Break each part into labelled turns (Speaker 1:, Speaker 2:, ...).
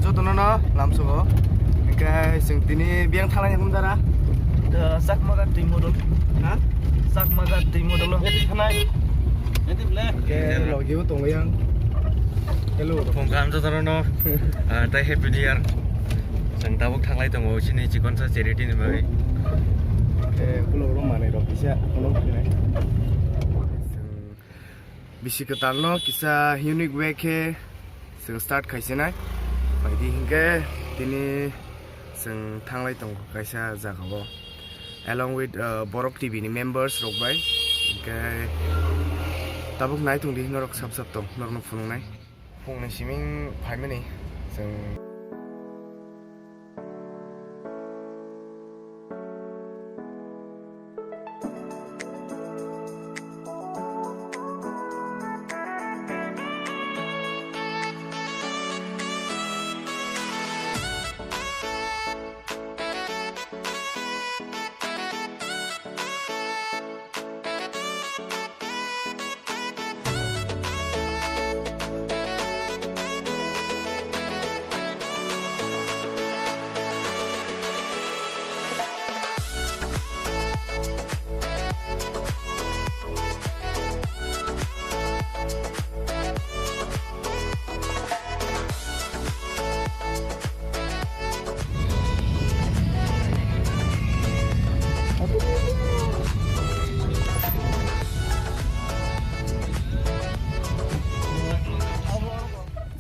Speaker 1: jotono lamsogo hingke जों tini biang thalai kumdara sakmaga timodol ha sakmaga timodol thanai ke logiu tongyang hello
Speaker 2: Pongkam jotono tai happy new year जों tabuk thanglai tongo sini chikonsa charity ni bai
Speaker 1: ke kulo mane ro bisa kulo kinai bisi ketarno kisa unique way ke जों start खाइसेनाय बायदि हिंगे दिनै जों थांलाय दं खायसा जागाव along with Borok TV ni members rokbai Hinge tabuk नाय दं दि नरक साब साब दं नरक फुंनाय फुंनि सिमिं फाइमनि जों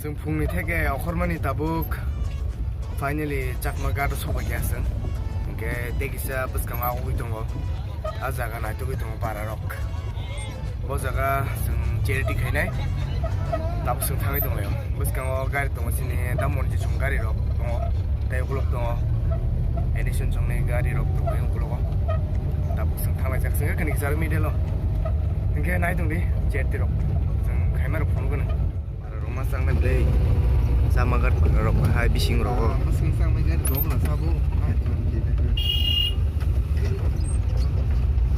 Speaker 1: जों फुंनि थेगे अखरमानि दाबुक फाइनली चाकमा गाडो सबायगासों ओंके देगिसा बसकांगा आगुइ दङ आ जागा नायथुगै दङ बारा रक बो जागा जों चेरिटी खायनाय दाबु जों थाङै दङ बसकांगा गारि दङ सिनि दा मनजि जों गारि रक दङ दाय ब्लक दङ एडिशन जोंनि गारि रक दङ यं ब्लक दाबु जों थांनाय जागसों कनिक जारो मिडेल ओंके नाय दङ दि चेरिटी रक जों खायमार फुंगोन masang na play sama gat rok hai bising rok masing sang mai gat rok na sabu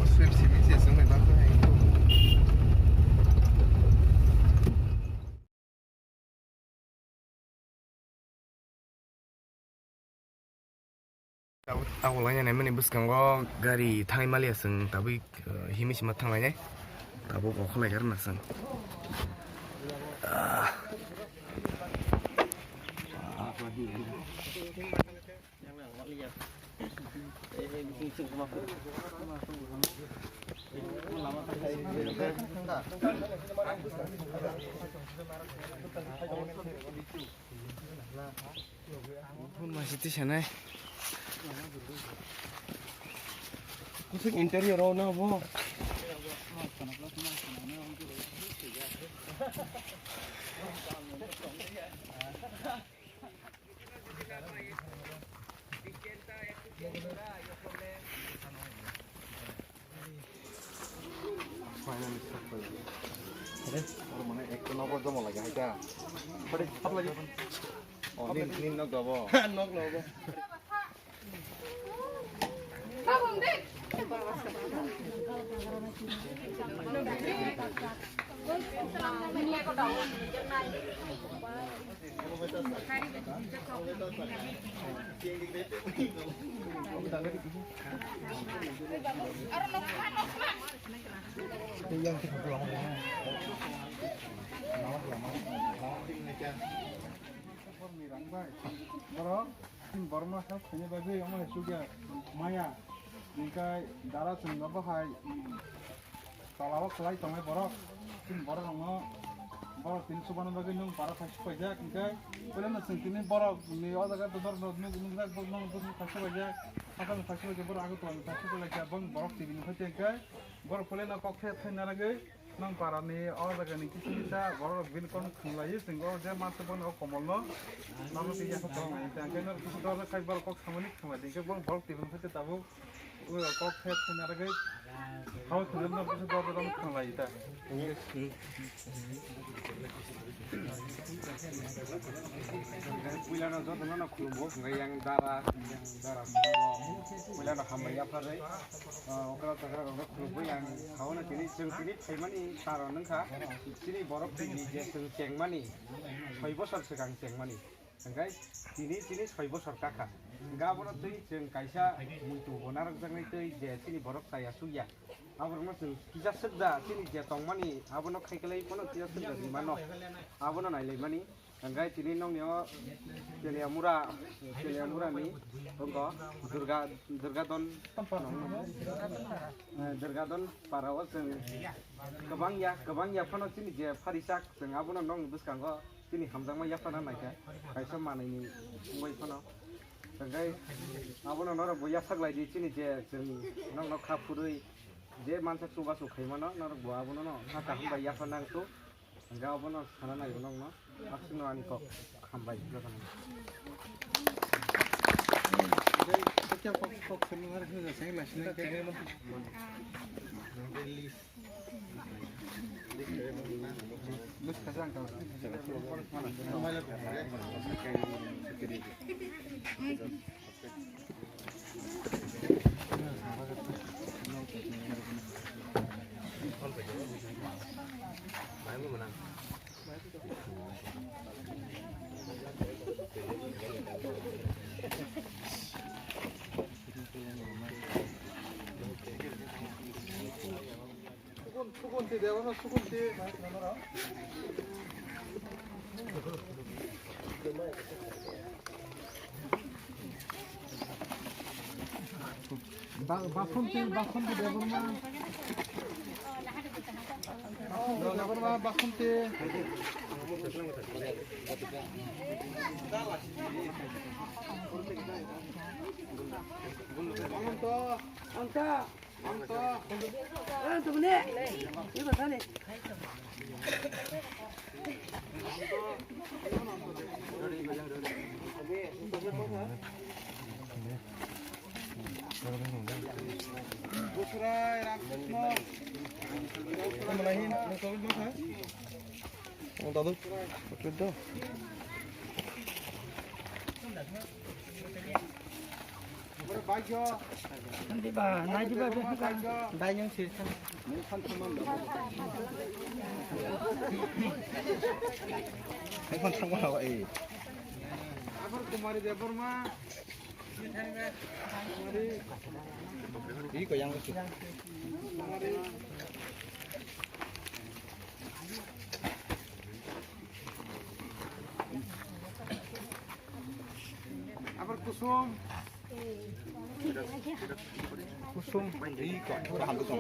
Speaker 1: osfer simi se sang mai ba ko hai aku lanya nih meni bus kanggo gari tangi malia seng tapi himi sima tangannya tapi kok lagi karena seng masih di sana. Kusik interior na bo. Finally start kali. Ada? Kalau mana ek nomor dua lagi aja. Pada apa lagi? Oh, nin nok dabo. Nok dabo. Abang dek. Yang kita pulang Borok, tim Burma kan hanya bagi yang mana juga Maya, jika darah sumber bahaya, kalau kelai tengah borok, tim borok orang borok tim subhan bagi nung para kasih pajak, jika boleh nasi tim borok, ni ada kan tutor nung kasih pajak, akan kasih pajak borok aku tuan kasih pajak abang borok tim ini pajak jika borok boleh nak kokset hanya lagi. Nang para ni orang lagi ni kisi kita baru bilkon khulai sehingga dia masuk pun orang komolno, namun tidak sekarang ini. Yang kena kisi orang kai baru kok sama ni sama dia pun baru tiba saja tahu, kok head hanya lagi, kau tujuan nak kisi orang khulai itu. Wilana zat mana khulbok yang darah wilana hamai apa lagi? Orang orang khulbok yang kau nak ini sini mana taruh nengka, sini borok tinggi je ceng mani, 6 बोसोर सिगां ceng mani, Angkai sini 6 bosor kakak. Gabono tui jeung kaisa muntu bonar jangnai tui je sini borok saya suya. Abono jeung kisa sedda sini je tongmani abono khaikelai kono kisa sedda di mano. Abono nailai mani. Angkai sini nong nyo Celiamura ni tongko Durga don parawa jeung kebang ya kono sini je farisak jeung abono nong buskanggo sini hamjangma yapana naika kaisa manai ni ngoi kono. Angkai abono noro boya saglai di sini je jeung nong no khapurui je mansa suba su khaimano noro bo abono no haka hamba yapana su angga abono sana nai nong no aksino ani kok khambai jogana dei sekia kok seningar hega sai lasna ke Mus kasang kau. 수건티 내가 수건티 많이 넣어라. 바콘티 내보마. 내보마 바콘티. Angka.
Speaker 3: Tuh nih. Ini betul nih.
Speaker 1: Busrai Ramkrisno. Melahin, mau ha? Mau tahu? Betul. Berbajo.
Speaker 3: Nanti bah, naik juga dah yang sirkan.
Speaker 1: এখন থাকবো না এই আবার কুমারী দেবর মা কুমারী কই yang কুমারী আবার কুসুম এই কত হাল তো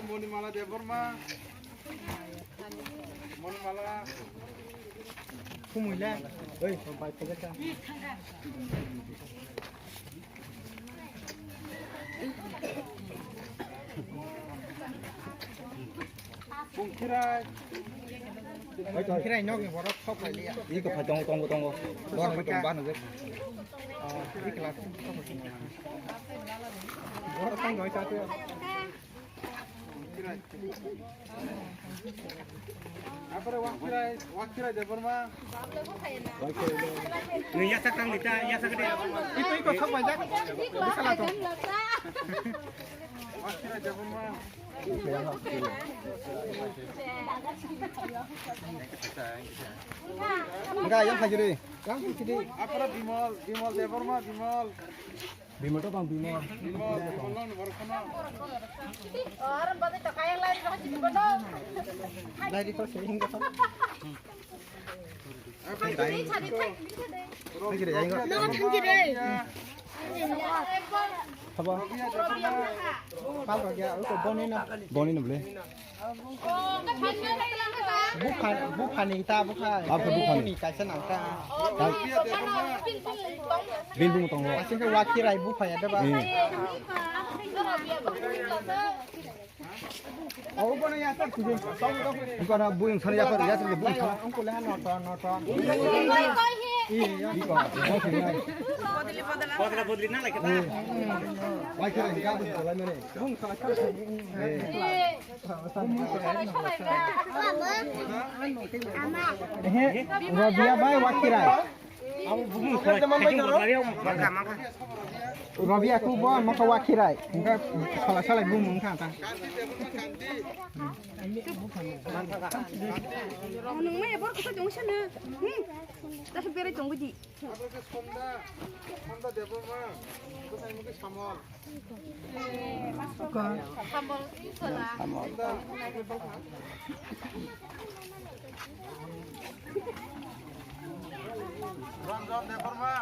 Speaker 1: মণিমালা দেববর্মা মণিমালা
Speaker 3: কুমিল্লা ওই বাইক থেকে যা
Speaker 1: Bungkirai
Speaker 3: Ôi trời, cái này nó vào đó khóc lại đi ạ.
Speaker 4: Ý có phải tông đó phải tông bán được.
Speaker 3: Ý cái là có tăng gọi cho tôi.
Speaker 1: Apa wakirai Deborma?
Speaker 3: Người ya sakang kita, ya sakade. Itu ikut khóc banyak. Bisa lah tuh.
Speaker 1: Wakirai Deborma.
Speaker 4: Enggak, yang haji deh.
Speaker 3: Yang sini.
Speaker 1: Apa Bimol Deborma Bimol.
Speaker 4: Bimol tuh bang Bimol.
Speaker 1: Bimol non berkono.
Speaker 5: Orang baru tak kaya lagi kalau jadi bodoh.
Speaker 3: Dari itu sering ke sana.
Speaker 1: Apa
Speaker 5: Cari cari tek bisa deh.
Speaker 4: Haji deh, enggak.
Speaker 5: Nah, tinggi deh.
Speaker 4: Apa?
Speaker 3: Pal raja, itu
Speaker 4: Bonin boleh.
Speaker 5: Oh, kan hanya lagi lah kan.
Speaker 3: bukan kita bukan.
Speaker 4: Apa bukan?
Speaker 3: Ini kasih nangka.
Speaker 5: Oh, kan
Speaker 4: Bindung tong.
Speaker 3: Kasih ke wakirai bukan ya, dah. Oh, bukan ya, tak kucing.
Speaker 4: Bukan ada bu yang sana ya, ya sana bu.
Speaker 3: Aku lihat nonton.
Speaker 4: Iya, bukan. Oh, sini.
Speaker 3: Bodli lagi kita.
Speaker 4: Wah, kira enggak betul lah mana.
Speaker 3: Bung salah. Rabia bay wakirai. Aku bung. Teman baik Robi aku bawa mau ke wakirai. Enggak salah bumung kan ta.
Speaker 5: nung mai bor ko jong sana ta se bere jong budi
Speaker 1: আপনাকে সন্ধ্যা দেব মা কোথায় মুখে সামল
Speaker 5: sambal isola
Speaker 1: Ranjan দেবর মা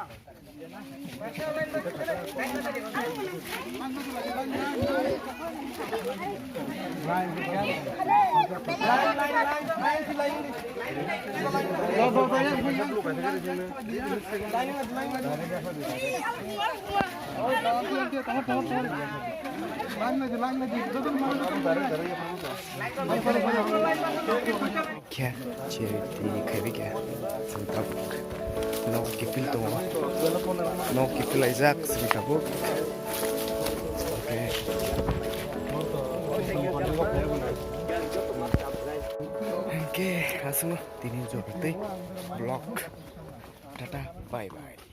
Speaker 2: Kya charity khabi kya santabuk no kipil to no kipil Isaac santabuk okay okay langsung tinin job vlog tata bye bye